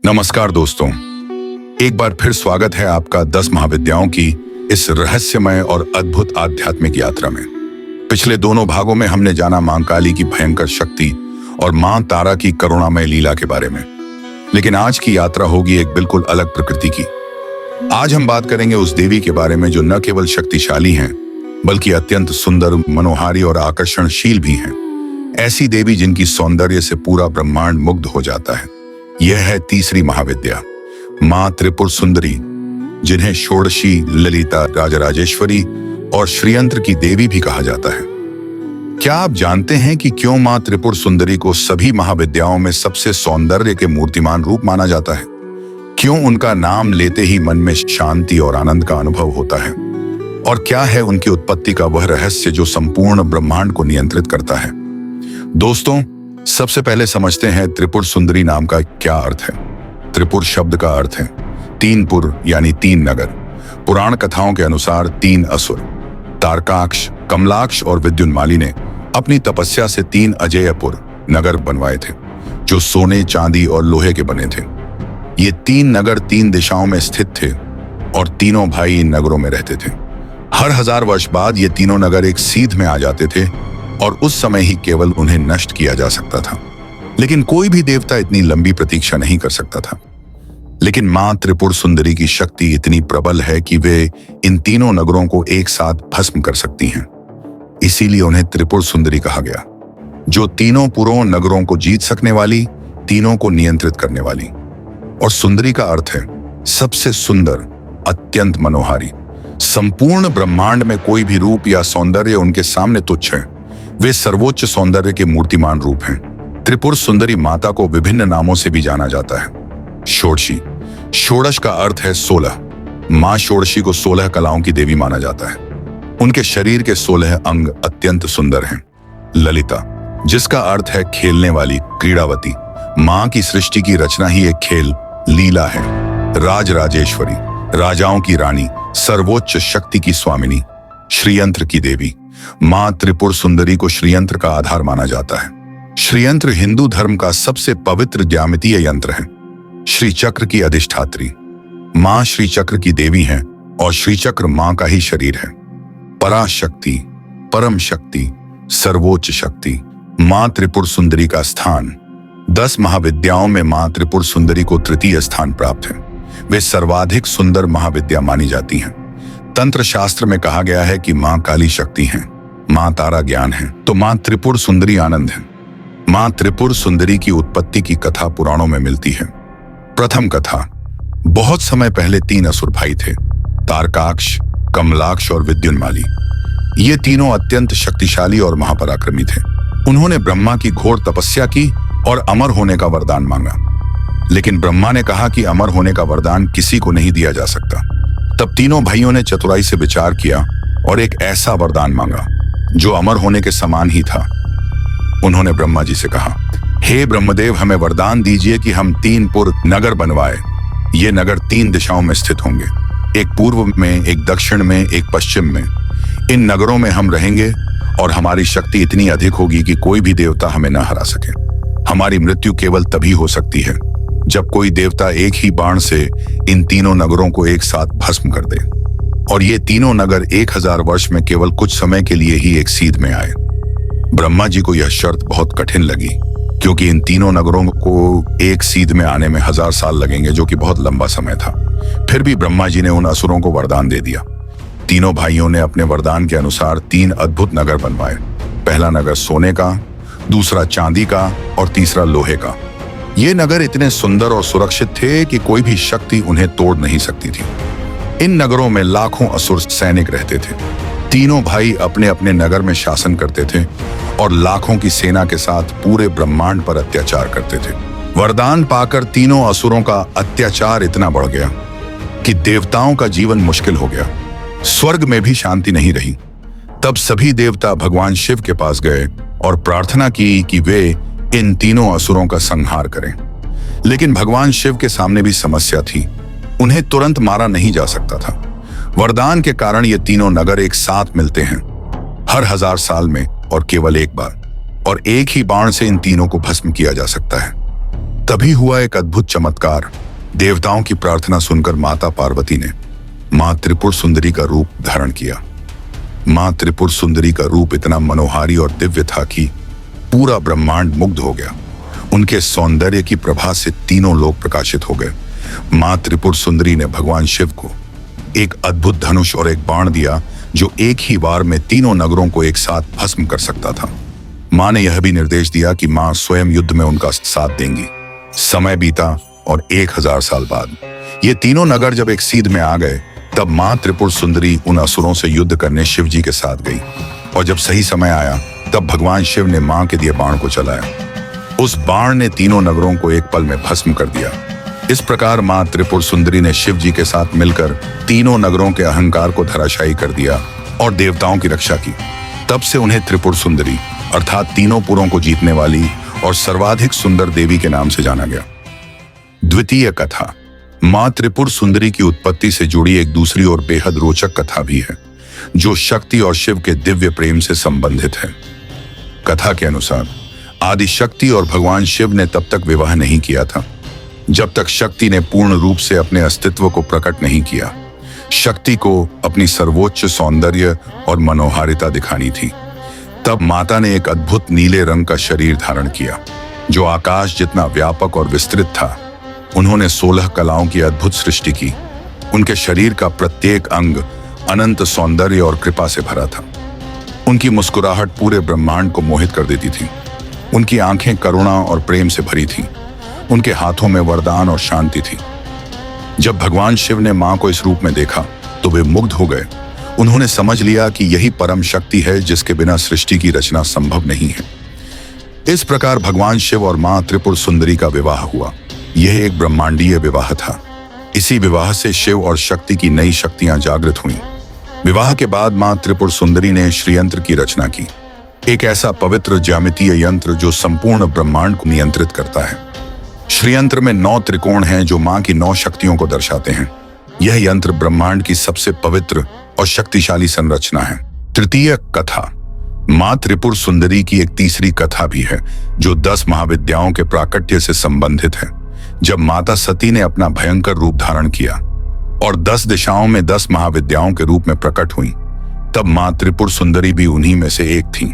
नमस्कार दोस्तों, एक बार फिर स्वागत है आपका 10 महाविद्याओं की इस रहस्यमय और अद्भुत आध्यात्मिक यात्रा में। पिछले दोनों भागों में हमने जाना मां काली की भयंकर शक्ति और मां तारा की करुणामय लीला के बारे में, लेकिन आज की यात्रा होगी एक बिल्कुल अलग प्रकृति की। आज हम बात करेंगे उस देवी के बारे में जो न केवल शक्तिशाली हैं, बल्कि अत्यंत सुंदर, मनोहारी और आकर्षणशील भी हैं। ऐसी देवी जिनकी सौंदर्य से पूरा ब्रह्मांड मुग्ध हो जाता है। यह है तीसरी महाविद्या, मां त्रिपुर सुंदरी, जिन्हें षोडशी, ललिता, राजराजेश्वरी और श्रीयंत्र की देवी भी कहा जाता है। क्या आप जानते हैं कि क्यों मां त्रिपुर सुंदरी को सभी महाविद्याओं में सबसे सौंदर्य के मूर्तिमान रूप माना जाता है? क्यों उनका नाम लेते ही मन में शांति और आनंद का अनुभव होता है? और क्या है उनकी उत्पत्ति का वह रहस्य जो संपूर्ण ब्रह्मांड को नियंत्रित करता है? दोस्तों, सबसे पहले समझते हैं त्रिपुर सुंदरी नाम का क्या अर्थ है। त्रिपुर शब्द का अर्थ है तीन पुर यानी तीन नगर। पुराण कथाओं के अनुसार तीन असुर तारकाक्ष, कमलाक्ष और विद्युन्माली ने अपनी तपस्या से तीन अजेयपुर नगर बनवाए थे, जो सोने, चांदी और लोहे के बने थे। ये तीन नगर तीन दिशाओं में स्थित थे और तीनों भाई इन नगरों में रहते थे। हर 1000 वर्ष बाद ये तीनों नगर एक सीध में आ जाते थे और उस समय ही केवल उन्हें नष्ट किया जा सकता था। लेकिन कोई भी देवता इतनी लंबी प्रतीक्षा नहीं कर सकता था। लेकिन मां त्रिपुर सुंदरी की शक्ति इतनी प्रबल है कि वे इन तीनों नगरों को एक साथ भस्म कर सकती हैं। इसीलिए उन्हें त्रिपुर सुंदरी कहा गया, जो तीनों पुरों नगरों को जीत सकने वाली, तीनों को नियंत्रित करने वाली। और सुंदरी का अर्थ है सबसे सुंदर, अत्यंत मनोहारी। संपूर्ण ब्रह्मांड में कोई भी रूप या सौंदर्य उनके सामने तुच्छ है। वे सर्वोच्च सौंदर्य के मूर्तिमान रूप हैं। त्रिपुर सुंदरी माता को विभिन्न नामों से भी जाना जाता है। षोडशी, षोडश का अर्थ है 16। मां षोडशी को 16 कलाओं की देवी माना जाता है। उनके शरीर के 16 अंग अत्यंत सुंदर हैं। ललिता, जिसका अर्थ है खेलने वाली, क्रीड़ावती। मां की सृष्टि की रचना ही एक खेल, लीला है। राजराजेश्वरी, राजाओं की रानी, सर्वोच्च शक्ति की स्वामिनी। श्रीयंत्र की देवी, मां त्रिपुर सुंदरी को श्रीयंत्र का आधार माना जाता है। श्रीयंत्र हिंदू धर्म का सबसे पवित्र ज्यामितीय यंत्र है। श्री चक्र की अधिष्ठात्री, मां श्री चक्र की देवी हैं और श्री चक्र मां का ही शरीर है। पराशक्ति, परम शक्ति, सर्वोच्च शक्ति, मां त्रिपुर सुंदरी का स्थान। 10 महाविद्याओं में मां त्रिपुर सुंदरी को तृतीय स्थान प्राप्त है। वे सर्वाधिक सुंदर महाविद्या मानी जाती हैं। तंत्र शास्त्र में कहा गया है कि मां काली शक्ति हैं, मां तारा ज्ञान है, तो मां त्रिपुर सुंदरी आनंद है। मां त्रिपुर सुंदरी की उत्पत्ति की कथा पुराणों में मिलती है। प्रथम कथा, बहुत समय पहले 3 असुर भाई थे, तारकाक्ष, कमलाक्ष और विद्युन्माली। ये तीनों अत्यंत शक्तिशाली और महापराक्रमी थे। उन्होंने ब्रह्मा की घोर तपस्या की और अमर होने का वरदान मांगा। लेकिन ब्रह्मा ने कहा कि अमर होने का वरदान किसी को नहीं दिया जा सकता। तब तीनों भाइयों ने चतुराई से विचार किया और एक ऐसा वरदान मांगा जो अमर होने के समान ही था। उन्होंने ब्रह्मा जी से कहा, हे ब्रह्मदेव, हमें वरदान दीजिए कि हम 3 पुर नगर बनवाए। ये नगर 3 दिशाओं में स्थित होंगे, एक पूर्व में, एक दक्षिण में, एक पश्चिम में। इन नगरों में हम रहेंगे और हमारी शक्ति इतनी अधिक होगी कि कोई भी देवता हमें न हरा सके। हमारी मृत्यु केवल तभी हो सकती है जब कोई देवता एक ही बाण से इन तीनों नगरों को एक साथ भस्म कर दे। और ये तीनों नगर 1000 वर्ष में केवल कुछ समय के लिए ही एक सीध में आए। ब्रह्मा जी को यह शर्त बहुत कठिन लगी, क्योंकि इन तीनों नगरों को एक सीध में आने में 1000 साल लगेंगे, जो कि बहुत लंबा समय था। फिर भी ब्रह्मा जी ने उन असुरों को वरदान दे दिया। तीनों भाइयों ने अपने वरदान के अनुसार 3 अद्भुत नगर बनवाए। पहला नगर सोने का, दूसरा चांदी का और तीसरा लोहे का। ये नगर इतने सुंदर और सुरक्षित थे कि कोई भी शक्ति उन्हें तोड़ नहीं सकती थी। इन नगरों में लाखों असुर सैनिक रहते थे। तीनों भाई अपने अपने नगर में शासन करते थे और लाखों की सेना के साथ पूरे ब्रह्मांड पर अत्याचार करते थे। वरदान पाकर तीनों असुरों का अत्याचार इतना बढ़ गया कि देवताओं का जीवन मुश्किल हो गया। स्वर्ग में भी शांति नहीं रही। तब सभी देवता भगवान शिव के पास गए और प्रार्थना की कि वे इन तीनों असुरों का संहार करें। लेकिन भगवान शिव के सामने भी समस्या थी। उन्हें तुरंत मारा नहीं जा सकता था। वरदान के कारण ये तीनों नगर एक साथ मिलते हैं, हर 1000 साल में और केवल एक बार, और एक ही बाण से इन तीनों को भस्म किया जा सकता है। तभी हुआ एक अद्भुत चमत्कार। देवताओं की प्रार्थना सुनकर माता पार्वती ने मां त्रिपुर सुंदरी का रूप धारण किया। मां त्रिपुर सुंदरी का रूप इतना मनोहारी और दिव्य था कि पूरा ब्रह्मांड मुग्ध हो गया। उनके सौंदर्य की प्रभा से तीनों लोग प्रकाशित हो गए। मां त्रिपुर सुंदरी ने भगवान शिव को एक अद्भुत धनुष और एक बाण दिया जो एक ही बार में तीनों नगरों को एक साथ भस्म कर सकता था। मां ने यह भी निर्देश दिया कि मां स्वयं युद्ध में उनका साथ देंगी। समय बीता और 1000 साल बाद ये तीनों नगर जब एक सीध में आ गए, तब मां त्रिपुर सुंदरी उन असुरों से युद्ध करने शिव जी के साथ गई। और जब सही समय आया, तब भगवान शिव ने मां के दिए बाण को चलाया। उस बाण ने तीनों नगरों को एक पल में भस्म कर दिया। इस प्रकार मां त्रिपुर सुंदरी ने शिव जी के साथ मिलकर तीनों नगरों के अहंकार को धराशायी कर दिया और देवताओं की रक्षा की। तब से उन्हें त्रिपुर सुंदरी अर्थात तीनों पुरों को जीतने वाली और सर्वाधिक सुंदर देवी के नाम से जाना गया। द्वितीय कथा। मां त्रिपुर सुंदरी की उत्पत्ति से जुड़ी एक दूसरी और बेहद रोचक कथा भी है, जो शक्ति और शिव के दिव्य प्रेम से संबंधित है। कथा के अनुसार आदि शक्ति और भगवान शिव ने तब तक विवाह नहीं किया था जब तक शक्ति ने पूर्ण रूप से अपने अस्तित्व को प्रकट नहीं किया। शक्ति को अपनी सर्वोच्च सौंदर्य और मनोहारिता दिखानी थी। तब माता ने एक अद्भुत नीले रंग का शरीर धारण किया, जो आकाश जितना व्यापक और विस्तृत था। उन्होंने 16 कलाओं की अद्भुत सृष्टि की। उनके शरीर का प्रत्येक अंग अनंत सौंदर्य और कृपा से भरा था। उनकी मुस्कुराहट पूरे ब्रह्मांड को मोहित कर देती थी। उनकी आंखें करुणा और प्रेम से भरी थीं। उनके हाथों में वरदान और शांति थी। जब भगवान शिव ने मां को इस रूप में देखा, तो वे मुग्ध हो गए। उन्होंने समझ लिया कि यही परम शक्ति है जिसके बिना सृष्टि की रचना संभव नहीं है। इस प्रकार भगवान शिव और मां त्रिपुर सुंदरी का विवाह हुआ। यह एक ब्रह्मांडीय विवाह था। इसी विवाह से शिव और शक्ति की नई शक्तियां जागृत हुईं। विवाह के बाद मां त्रिपुर सुंदरी ने श्रीयंत्र की रचना की, एक ऐसा पवित्र ज्यामितीय यंत्र जो संपूर्ण ब्रह्मांड को नियंत्रित करता है। श्रीयंत्र में 9 त्रिकोण हैं जो मां की 9 शक्तियों को दर्शाते हैं। यह यंत्र ब्रह्मांड की सबसे पवित्र और शक्तिशाली संरचना है। तृतीय कथा। मां त्रिपुर सुंदरी की एक तीसरी कथा भी है, जो 10 महाविद्याओं के प्राकट्य से संबंधित है। जब माता सती ने अपना भयंकर रूप धारण किया और 10 दिशाओं में 10 महाविद्याओं के रूप में प्रकट हुई, तब मां त्रिपुर सुंदरी भी उन्हीं में से एक थी।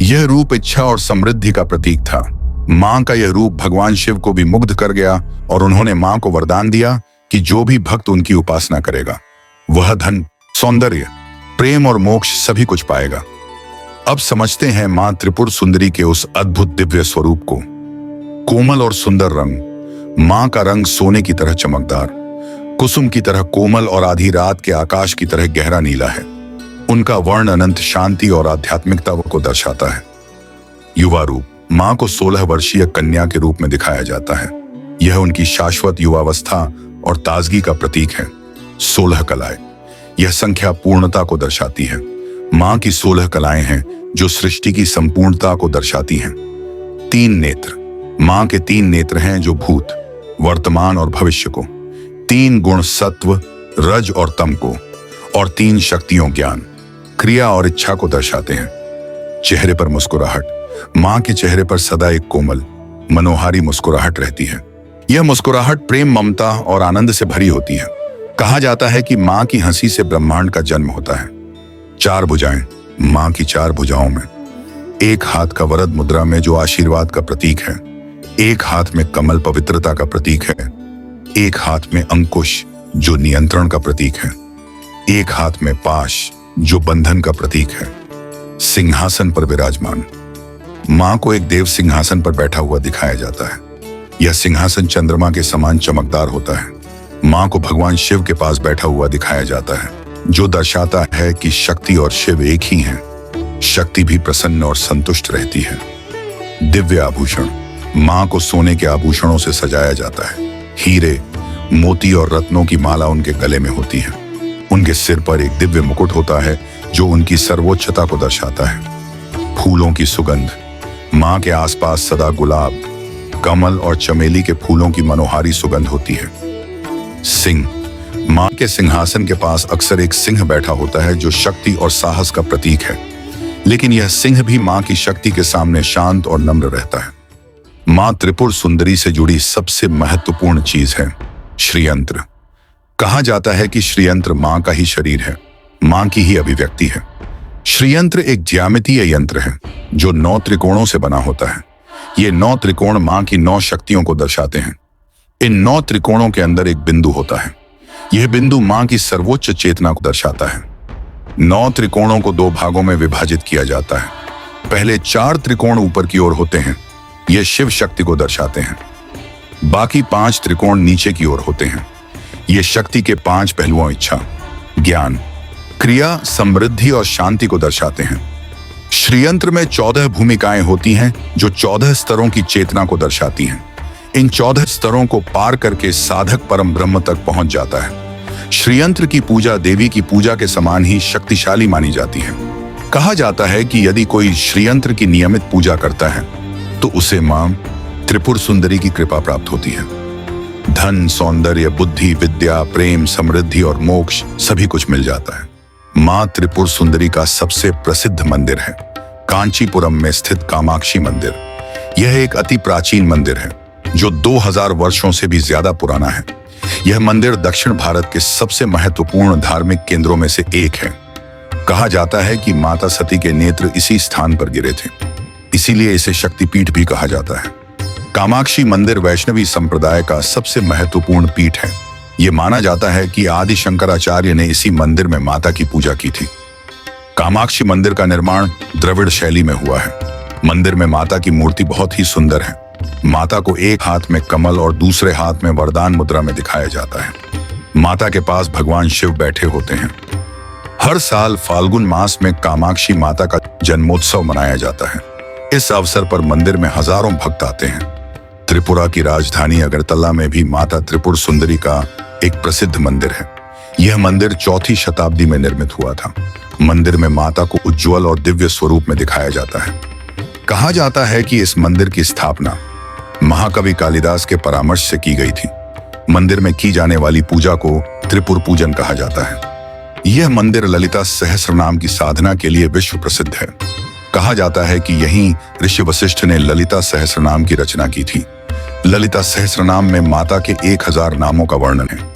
यह रूप इच्छा और समृद्धि का प्रतीक था। मां का यह रूप भगवान शिव को भी मुग्ध कर गया और उन्होंने मां को वरदान दिया कि जो भी भक्त उनकी उपासना करेगा, वह धन, सौंदर्य, प्रेम और मोक्ष सभी कुछ पाएगा। अब समझते हैं मां त्रिपुर सुंदरी के उस अद्भुत दिव्य स्वरूप को। कोमल और सुंदर रंग। मां का रंग सोने की तरह चमकदार, कुसुम की तरह कोमल और आधी रात के आकाश की तरह गहरा नीला है। उनका वर्ण अनंत शांति और आध्यात्मिकता को दर्शाता है। युवा रूप। मां को 16 वर्षीय कन्या के रूप में दिखाया जाता है। यह उनकी शाश्वत युवावस्था और ताजगी का प्रतीक है। 16 कलाएं। यह संख्या पूर्णता को दर्शाती है। मां की 16 कलाएं हैं जो सृष्टि की संपूर्णता को दर्शाती हैं। 3 नेत्र। मां के 3 नेत्र हैं जो भूत, वर्तमान और भविष्य को, 3 गुण सत्व, रज और तम को, और 3 शक्तियों ज्ञान, क्रिया और इच्छा को दर्शाते हैं। चेहरे पर मुस्कुराहट। मां के चेहरे पर सदा एक कोमल, मनोहारी मुस्कुराहट रहती है। यह मुस्कुराहट प्रेम, ममता और आनंद से भरी होती है। कहा जाता है कि मां की हंसी से ब्रह्मांड का जन्म होता है। 4 भुजाएं। मां की 4 भुजाओं में, एक हाथ का वरद मुद्रा में जो आशीर्वाद का प्रतीक है, एक हाथ में कमल पवित्रता का प्रतीक है, एक हाथ में अंकुश जो नियंत्रण का प्रतीक है, एक हाथ में पाश जो बंधन का प्रतीक है। सिंहासन पर विराजमान। मां को एक देव सिंहासन पर बैठा हुआ दिखाया जाता है। यह सिंहासन चंद्रमा के समान चमकदार होता है। मां को भगवान शिव के पास बैठा हुआ दिखाया जाता है, जो दर्शाता है कि शक्ति और शिव एक ही हैं। शक्ति भी प्रसन्न और संतुष्ट रहती है। दिव्य आभूषण। मां को सोने के आभूषणों से सजाया जाता है। हीरे, मोती और रत्नों की माला उनके गले में होती है। उनके सिर पर एक दिव्य मुकुट होता है जो उनकी सर्वोच्चता को दर्शाता है। फूलों की सुगंध। मां के आसपास सदा गुलाब, कमल और चमेली के फूलों की मनोहारी सुगंध होती है। सिंह। मां के सिंहासन के पास अक्सर एक सिंह बैठा होता है जो शक्ति और साहस का प्रतीक है, लेकिन यह सिंह भी मां की शक्ति के सामने शांत और नम्र रहता है। मां त्रिपुर सुंदरी से जुड़ी सबसे महत्वपूर्ण चीज है श्रीयंत्र। कहा जाता है कि श्रीयंत्र मां का ही शरीर है, मां की ही अभिव्यक्ति है। श्रीयंत्र एक ज्यामितीय यंत्र है जो 9 त्रिकोणों से बना होता है। ये 9 त्रिकोण मां की 9 शक्तियों को दर्शाते हैं। इन 9 त्रिकोणों के अंदर एक बिंदु होता है। यह बिंदु मां की सर्वोच्च चेतना को दर्शाता है। 9 त्रिकोणों को 2 भागों में विभाजित किया जाता है। पहले 4 त्रिकोण ऊपर की ओर होते हैं, ये शिव शक्ति को दर्शाते हैं। बाकी 5 त्रिकोण नीचे की ओर होते हैं, ये शक्ति के 5 पहलुओं इच्छा, ज्ञान, क्रिया, समृद्धि और शांति को दर्शाते हैं। श्रीयंत्र में 14 भूमिकाएं होती हैं जो 14 स्तरों की चेतना को दर्शाती हैं। इन 14 स्तरों को पार करके साधक परम ब्रह्म तक पहुंच जाता है। श्रीयंत्र की पूजा देवी की पूजा के समान ही शक्तिशाली मानी जाती है। कहा जाता है कि यदि कोई श्रीयंत्र की नियमित पूजा करता है तो उसे मां त्रिपुर सुंदरी की कृपा प्राप्त होती है। धन, सौंदर्य, बुद्धि, विद्या, प्रेम, समृद्धि और मोक्ष सभी कुछ मिल जाता है। मां त्रिपुर सुंदरी का सबसे प्रसिद्ध मंदिर है कांचीपुरम में स्थित कामाक्षी मंदिर। यह एक अति प्राचीन मंदिर है जो 2000 वर्षों से भी ज्यादा पुराना है। यह मंदिर दक्षिण भारत के सबसे महत्वपूर्ण धार्मिक केंद्रों में से एक है। कहा जाता है कि माता सती के नेत्र इसी स्थान पर गिरे थे, इसीलिए इसे शक्तिपीठ भी कहा जाता है। कामाक्षी मंदिर वैष्णवी संप्रदाय का सबसे महत्वपूर्ण पीठ है। यह माना जाता है कि आदि शंकराचार्य ने इसी मंदिर में माता की पूजा की थी। कामाक्षी मंदिर का निर्माण द्रविड़ शैली में हुआ है। मंदिर में माता की मूर्ति बहुत ही सुंदर है। माता को एक हाथ में कमल और दूसरे हाथ में वरदान मुद्रा में दिखाया जाता है। माता के पास भगवान शिव बैठे होते हैं। हर साल फाल्गुन मास में कामाक्षी माता का जन्मोत्सव मनाया जाता है। इस अवसर पर मंदिर में हजारों भक्त आते हैं। त्रिपुरा की राजधानी अगरतला में भी माता त्रिपुर सुंदरी का एक प्रसिद्ध मंदिर है। यह मंदिर 4वीं शताब्दी में निर्मित हुआ था। मंदिर में माता को उज्जवल और दिव्य स्वरूप में दिखाया जाता है। कहा जाता है कि इस मंदिर की स्थापना महाकवि कालिदास के परामर्श से की गई थी। मंदिर में की जाने वाली पूजा को त्रिपुर पूजन कहा जाता है। यह मंदिर ललिता सहस्रनाम की साधना के लिए विश्व प्रसिद्ध है। कहा जाता है कि यहीं ऋषि वशिष्ठ ने ललिता सहस्रनाम की रचना की थी। ललिता सहस्रनाम में माता के 1000 नामों का वर्णन है।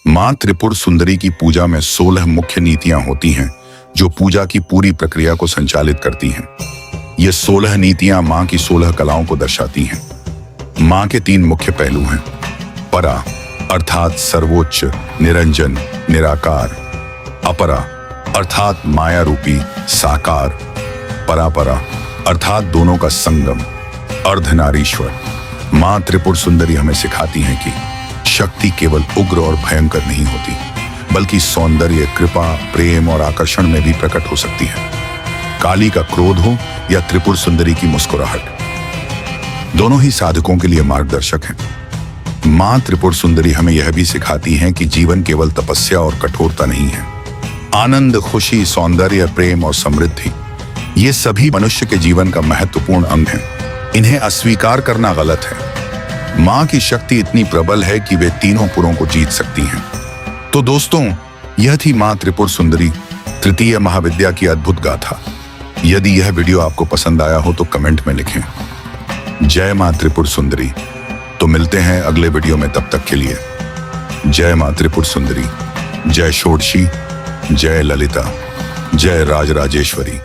मां त्रिपुर सुंदरी की पूजा में 16 मुख्य नीतियां होती हैं जो पूजा की पूरी प्रक्रिया को संचालित करती हैं। ये 16 नीतियां मां की 16 कलाओं को दर्शाती हैं। मां के 3 मुख्य पहलू हैं, परा अर्थात सर्वोच्च, निरंजन, निराकार, अपरा अर्थात माया रूपी साकार, परापरा अर्थात दोनों का संगम, अर्धनारीश्वर। मां त्रिपुर सुंदरी हमें सिखाती हैं कि शक्ति केवल उग्र और भयंकर नहीं होती, बल्कि सौंदर्य, कृपा, प्रेम और आकर्षण में भी प्रकट हो सकती है। काली का क्रोध हो या त्रिपुर सुंदरी की मुस्कुराहट, दोनों ही साधकों के लिए मार्गदर्शक हैं। मां त्रिपुर सुंदरी हमें यह भी सिखाती हैं कि जीवन केवल तपस्या और कठोरता नहीं है। आनंद, खुशी, सौंदर्य, प्रेम और समृद्धि, ये सभी मनुष्य के जीवन का महत्वपूर्ण अंग हैं। इन्हें अस्वीकार करना गलत है। मां की शक्ति इतनी प्रबल है कि वे तीनों पुरों को जीत सकती हैं। तो दोस्तों, यह थी मां त्रिपुर सुंदरी तृतीय महाविद्या की अद्भुत गाथा। यदि यह वीडियो आपको पसंद आया हो तो कमेंट में लिखें जय मां त्रिपुर सुंदरी। तो मिलते हैं अगले वीडियो में, तब तक के लिए जय मां त्रिपुर सुंदरी, जय षोडशी, जय ललिता, जय राजराजेश्वरी।